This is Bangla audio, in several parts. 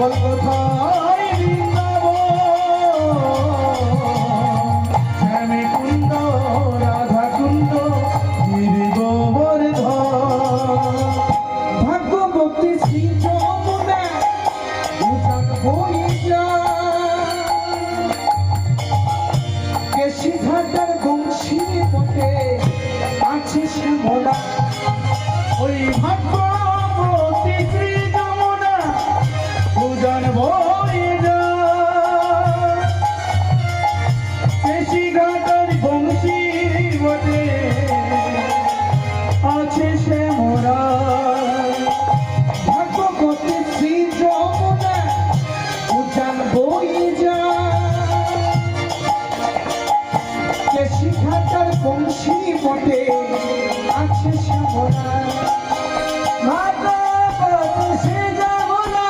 বল কোথায় শ্যামে কুণ্ড রাধা কুণ্ড গিরি গোবর্ধন ভাগ্যবতী শ্রী যমুনা উজান হয়ে যায় কেশি ঘাটার বংশী পটে আছে শ্যামলা ওই ভাগ্যবতী শ্রী যমুনা উজান হয়ে যায় কেশি ঘাটার বংশী পটে আছে শ্যামলা ভাগ্যবতী শ্রী যমুনা উজান হয়ে যায় কেশি ঘাটার বংশী পটে আছে শ্যামলা ভাগ্যবতী শ্রী যমুনা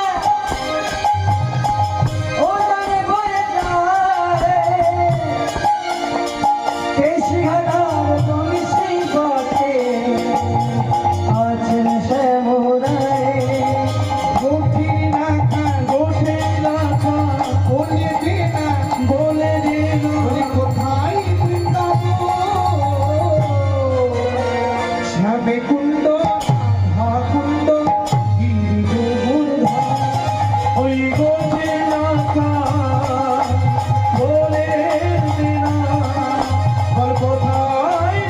উজান হয়ে যায় কেশি ঘাটার বংশী পটে আছে শ্যামলা গোঠে রাখা বলে দে না কোথায় শ্যামে কুণ্ড কুণ্ড গিরি গোবর্ধন ওই গোঠে রাখা বলে দে না বল কোথায়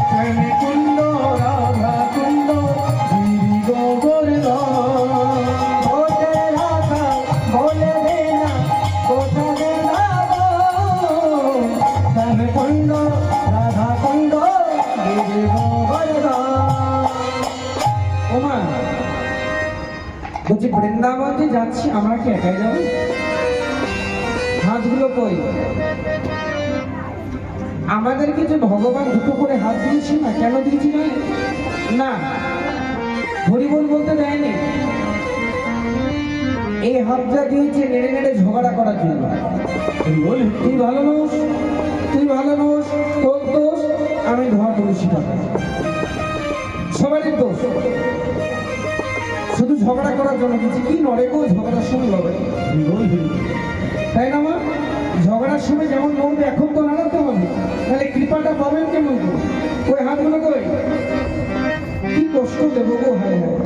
শ্যামে কুণ্ড রাধা কুণ্ড গিরি গোবর্ধন গোঠে রাখা বলে দে না কোথায় শ্যামে কুণ্ড রাধা কুণ্ড গিরি গোবর্ধন। ওমা বলছি বৃন্দাবন যে যাচ্ছি আমরা কি একাই যাবো? হাতগুলো কই? আমাদেরকে যে ভগবান দুটো করে হাত দিয়েছি না, কেন দিয়েছি না? হরিবোল বলতে দেয়নি, এই হাতটা দিয়েছে নেড়ে নেড়ে ঝগড়া করার জন্য। তুই ভালো নোস, তুই ভালো নোস, তোর দোষ, আমি ধোয়া তুলসী পাতা, সবারই দোষ। শুধু ঝগড়া করার জন্য কিছু কি নড়ে গো, ঝগড়ার সময় হবে তাই না মা? ঝগড়ার সময় যেমন নড়বে এখন তো নাড়াতে হবে, তাহলে কৃপাটা পাবেন কেমন? ওই হাতগুলো কই? কি কষ্ট দেবো গো, হায় হায়।